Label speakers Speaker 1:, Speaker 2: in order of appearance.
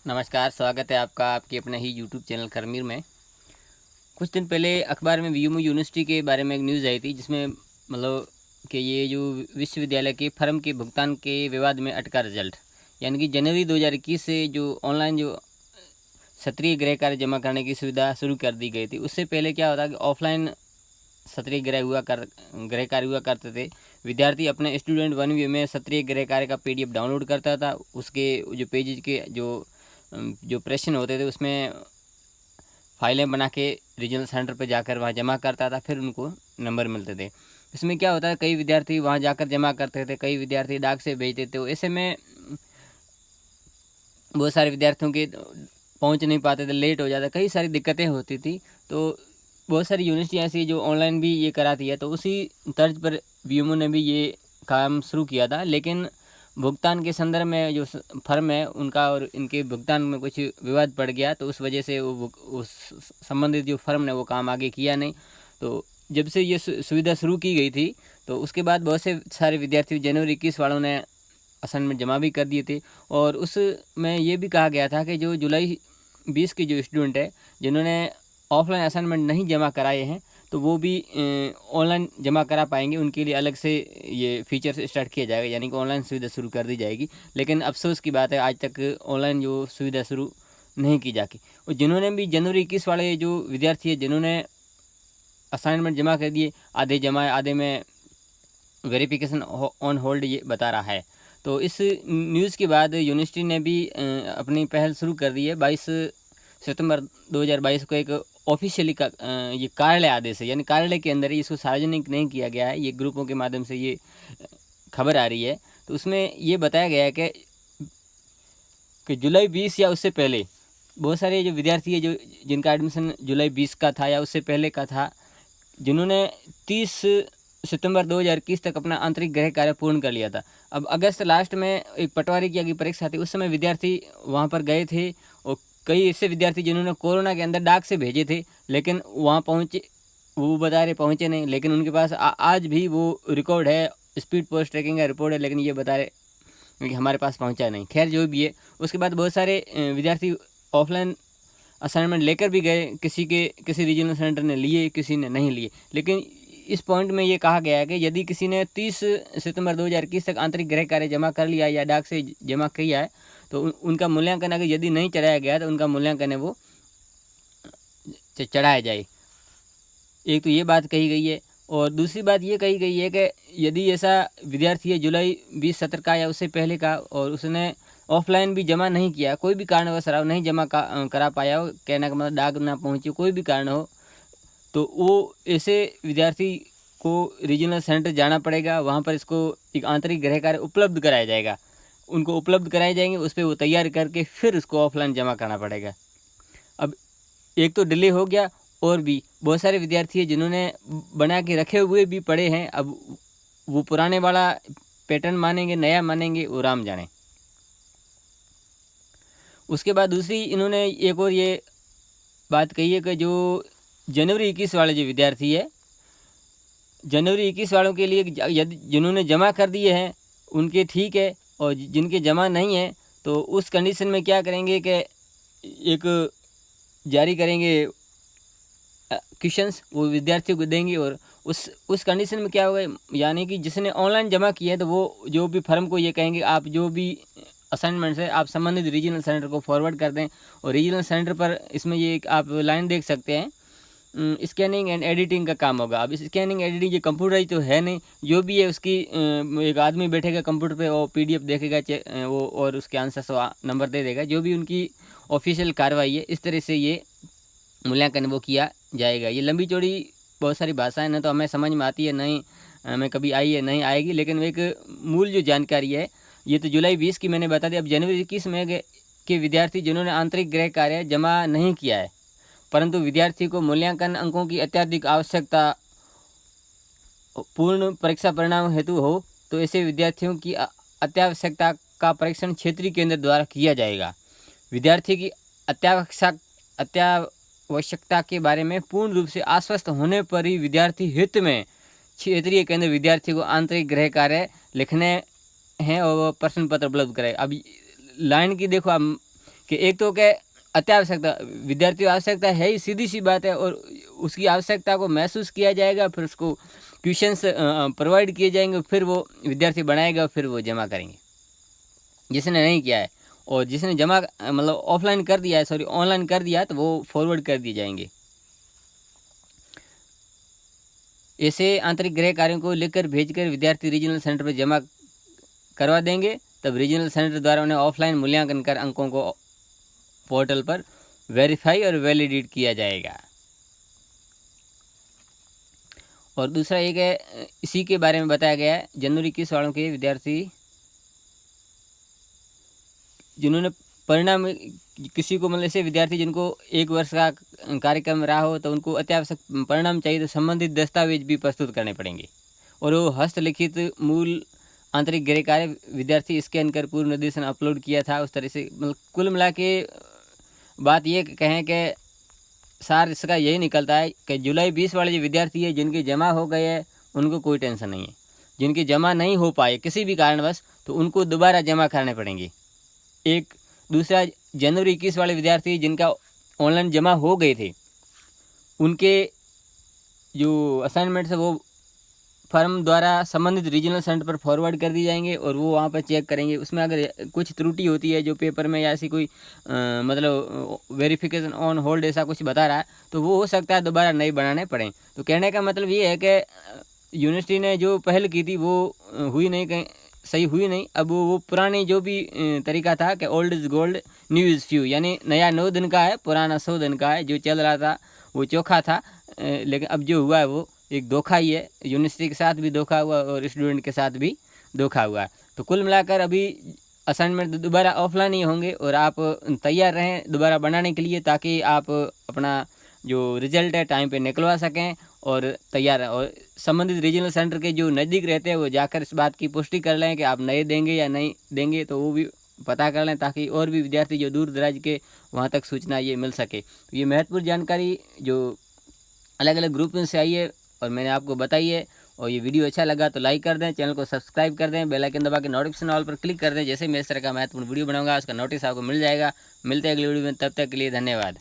Speaker 1: नमस्कार, स्वागत है आपका आपके अपने ही यूट्यूब चैनल खरमीर में। कुछ दिन पहले अखबार में वीयूमू यूनिवर्सिटी के बारे में एक न्यूज़ आई थी, जिसमें मतलब कि ये जो विश्वविद्यालय के फर्म के भुगतान के विवाद में अटका रिजल्ट, यानी कि जनवरी 2021 से जो ऑनलाइन जो सत्रीय गृह कार्य जमा करने की सुविधा शुरू कर दी गई थी। उससे पहले क्या होता कि ऑफलाइन सत्रीय गृह कार्य हुआ करते थे। विद्यार्थी अपने स्टूडेंट वन व्यू में सत्रीय गृह कार्य का PDF डाउनलोड करता था। उसके जो पेजेज के जो प्रश्न होते थे उसमें फाइलें बना के रीजनल सेंटर पर जाकर वहाँ जमा करता था, फिर उनको नंबर मिलते थे। इसमें क्या होता है, कई विद्यार्थी वहाँ जाकर जमा करते थे, कई विद्यार्थी डाक से भेजते थे। ऐसे में बहुत सारे विद्यार्थियों के पहुँच नहीं पाते थे, लेट हो जाता, कई सारी दिक्कतें होती थी। तो बहुत सारी यूनिवर्सिटी ऐसी जो ऑनलाइन भी ये कराती है, तो उसी तर्ज पर वीयूमू ने भी ये काम शुरू किया था। लेकिन भुगतान के संदर्भ में जो फर्म है उनका और इनके भुगतान में कुछ विवाद पड़ गया, तो उस वजह से वो उस संबंधित जो फर्म ने वो काम आगे किया नहीं। तो जब से ये सुविधा शुरू की गई थी, तो उसके बाद बहुत से सारे विद्यार्थी जनवरी 21 वालों ने असाइनमेंट जमा भी कर दिए थे। और उसमें ये भी कहा गया था कि जो जुलाई 20 के जो स्टूडेंट है जिन्होंने ऑफलाइन असाइनमेंट नहीं जमा कराए हैं, तो वो भी ऑनलाइन जमा करा पाएंगे। उनके लिए अलग से ये फीचर्स स्टार्ट किया जाएगा, यानी कि ऑनलाइन सुविधा शुरू कर दी जाएगी। लेकिन अफसोस की बात है, आज तक ऑनलाइन जो सुविधा शुरू नहीं की जाती। और जिन्होंने भी जनवरी 21 वाले जो विद्यार्थी है जिन्होंने असाइनमेंट जमा कर दिए, आधे जमा आधे में वेरिफिकेशन ऑन होल्ड ये बता रहा है। तो इस न्यूज़ के बाद यूनिवर्सिटी ने भी अपनी पहल शुरू कर दी है। 22 सितंबर 2022 को एक ऑफिशियली का ये कार्यालय आदेश है, यानी कार्यालय के अंदर ही, इसको सार्वजनिक नहीं किया गया है, ये ग्रुपों के माध्यम से ये खबर आ रही है। तो उसमें ये बताया गया है कि जुलाई 20 या उससे पहले बहुत सारे जो विद्यार्थी है जो जिनका एडमिशन जुलाई 20 का था या उससे पहले का था, जिन्होंने 30 सितंबर 2021 तक अपना आंतरिक गृह कार्य पूर्ण कर लिया था। अब अगस्त लास्ट में एक पटवारी की परीक्षा थी, उस समय विद्यार्थी वहाँ पर गए थे। और कई ऐसे विद्यार्थी जिन्होंने कोरोना के अंदर डाक से भेजे थे, लेकिन वहाँ पहुँचे, वो बता रहे पहुँचे नहीं, लेकिन उनके पास आज भी वो रिकॉर्ड है, स्पीड पोस्ट ट्रैकिंग का रिपोर्ट है, लेकिन ये बता रहे कि हमारे पास पहुँचा नहीं। खैर जो भी है, उसके बाद बहुत सारे विद्यार्थी ऑफलाइन असाइनमेंट लेकर भी गए, किसी रीजनल सेंटर ने लिए, किसी ने नहीं लिए। लेकिन इस पॉइंट में ये कहा गया है कि यदि किसी ने 30 सितंबर 2021 तक आंतरिक गृह कार्य जमा कर लिया या डाक से जमा किया है, तो उनका मूल्यांकन अगर यदि नहीं चढ़ाया गया तो उनका मूल्यांकन है वो चढ़ाया जाए। एक तो ये बात कही गई है। और दूसरी बात ये कही गई है कि यदि ऐसा विद्यार्थी है जुलाई 20 सत्र का या उससे पहले का, और उसने ऑफलाइन भी जमा नहीं किया, कोई भी कारणवश नहीं जमा करा पाया हो, कहने का मतलब डाक ना पहुँची, कोई भी कारण हो, तो वो ऐसे विद्यार्थी को रीजनल सेंटर जाना पड़ेगा। वहाँ पर इसको एक आंतरिक गृह कार्य उपलब्ध कराया जाएगा, उनको उपलब्ध कराए जाएंगे, उस पर वो तैयार करके फिर उसको ऑफलाइन जमा करना पड़ेगा। अब एक तो डिले हो गया, और भी बहुत सारे विद्यार्थी हैं जिन्होंने बना के रखे हुए भी पड़े हैं। अब वो पुराने वाला पैटर्न मानेंगे, नया मानेंगे, वो राम जाने। उसके बाद दूसरी इन्होंने एक और ये बात कही है कि जो जनवरी 21 वाले जो विद्यार्थी है, जनवरी 21 वालों के लिए यदि जिन्होंने जमा कर दिए हैं उनके ठीक है, और जिनके जमा नहीं है तो उस कंडीशन में क्या करेंगे कि एक जारी करेंगे क्वेश्चंस, वो विद्यार्थियों को देंगे। और उस कंडीशन में क्या होगा, यानी कि जिसने ऑनलाइन जमा किया है तो वो जो भी फर्म को ये कहेंगे आप जो भी असाइनमेंट्स है आप संबंधित रीजनल सेंटर को फॉरवर्ड कर दें। और रीजनल सेंटर पर इसमें ये आप लाइन देख सकते हैं, स्कैनिंग एंड एडिटिंग का काम होगा। अब स्कैनिंग एडिटिंग ये कंप्यूटराइज तो है नहीं, जो भी है उसकी एक आदमी बैठेगा कंप्यूटर पे और PDF देखेगा वो, और उसके आंसर्स नंबर दे देगा। जो भी उनकी ऑफिशियल कार्रवाई है, इस तरह से ये मूल्यांकन वो किया जाएगा। ये लंबी चौड़ी बहुत सारी भाषाएं ना तो हमें समझ में आती है, नहीं हमें कभी आई है, नहीं आएगी, लेकिन एक मूल जो जानकारी है ये तो जुलाई 20 की मैंने बता दी। अब जनवरी 21 में के विद्यार्थी जिन्होंने आंतरिक गृह कार्य जमा नहीं किया है, परंतु विद्यार्थी को मूल्यांकन अंकों की अत्यधिक आवश्यकता पूर्ण परीक्षा परिणाम हेतु हो, तो ऐसे विद्यार्थियों की अत्यावश्यकता का परीक्षण क्षेत्रीय केंद्र द्वारा किया जाएगा। विद्यार्थी की अत्यावश्यकता के बारे में पूर्ण रूप से आश्वस्त होने पर ही विद्यार्थी हित में क्षेत्रीय केंद्र विद्यार्थी को आंतरिक गृह कार्य लिखने हैं और प्रश्न पत्र उपलब्ध कराए। अब लाइन की देखो, अब कि एक तो क्या अत्यावश्यकता, विद्यार्थी आवश्यकता है ही, सीधी सी बात है, और उसकी आवश्यकता को महसूस किया जाएगा, फिर उसको क्वेश्चंस प्रोवाइड किए जाएंगे, फिर वो विद्यार्थी बनाएगा, फिर वो जमा करेंगे। जिसने नहीं किया है और जिसने जमा मतलब ऑफलाइन कर दिया है, सॉरी ऑनलाइन कर दिया है, तो वो फॉरवर्ड कर दिए जाएंगे। ऐसे आंतरिक गृह कार्यों को लिखकर भेजकर विद्यार्थी रीजनल सेंटर पर जमा करवा देंगे, तब रीजनल सेंटर द्वारा उन्हें ऑफलाइन मूल्यांकन कर अंकों को पोर्टल पर वेरीफाई और वैलिडेट किया जाएगा। और दूसरा एक है, इसी के बारे में बताया गया है, जनवरी 21 वालों के विद्यार्थी जिन्होंने परिणाम, किसी को मतलब ऐसे विद्यार्थी जिनको 1 वर्ष का कार्यक्रम रहा हो, तो उनको अत्यावश्यक परिणाम चाहिए, तो संबंधित दस्तावेज भी प्रस्तुत करने पड़ेंगे, और वो हस्तलिखित मूल आंतरिक गृह कार्य विद्यार्थी स्कैन कर पूर्व निर्देशन अपलोड किया था। उस तरह से मतलब कुल मिला के बात ये कहें कि सार इसका यही निकलता है कि जुलाई 20 वाले जो विद्यार्थी है जिनके जमा हो गए हैं, उनको कोई टेंशन नहीं है। जिनके जमा नहीं हो पाए किसी भी कारणवश, तो उनको दोबारा जमा करने पड़ेंगे। एक दूसरा, जनवरी 21 वाले विद्यार्थी जिनका ऑनलाइन जमा हो गए थे, उनके जो असाइनमेंट्स है वो फर्म द्वारा संबंधित रीजनल सेंटर पर फॉरवर्ड कर दी जाएंगे, और वो वहाँ पर चेक करेंगे। उसमें अगर कुछ त्रुटि होती है जो पेपर में, या ऐसी कोई मतलब वेरिफिकेशन ऑन होल्ड ऐसा कुछ बता रहा है, तो वो हो सकता है दोबारा नए बनाने पड़ें। तो कहने का मतलब ये है कि यूनिवर्सिटी ने जो पहल की थी वो हुई नहीं, कहीं सही हुई नहीं। अब वो पुरानी जो भी तरीका था कि old is gold new is few, यानी नया 9 दिन का है, पुराना 100 दिन का है। जो चल रहा था वो चोखा था, लेकिन अब जो हुआ है वो एक धोखा ही है। यूनिवर्सिटी के साथ भी धोखा हुआ और स्टूडेंट के साथ भी धोखा हुआ। तो कुल मिलाकर अभी असाइनमेंट दोबारा ऑफलाइन ही होंगे, और आप तैयार रहें दोबारा बनाने के लिए, ताकि आप अपना जो रिजल्ट है टाइम पे निकलवा सकें और तैयार हैं। और संबंधित रीजनल सेंटर के जो नज़दीक रहते हैं वो जाकर इस बात की पुष्टि कर लें कि आप नए देंगे या नहीं देंगे, तो वो भी पता कर लें, ताकि और भी विद्यार्थी जो दूर दराज के वहाँ तक सूचना ये मिल सके। तो ये महत्वपूर्ण जानकारी जो अलग अलग ग्रुप में से आई है और मैंने आपको बताई है। और ये वीडियो अच्छा लगा तो लाइक कर दें, चैनल को सब्सक्राइब कर दें, बेल आइकन दबा के नोटिफिकेशन ऑल पर क्लिक कर दें। जैसे मैं इस तरह का महत्वपूर्ण वीडियो बनाऊंगा उसका नोटिस आपको मिल जाएगा। मिलते हैं अगली वीडियो में, तब तक के लिए धन्यवाद।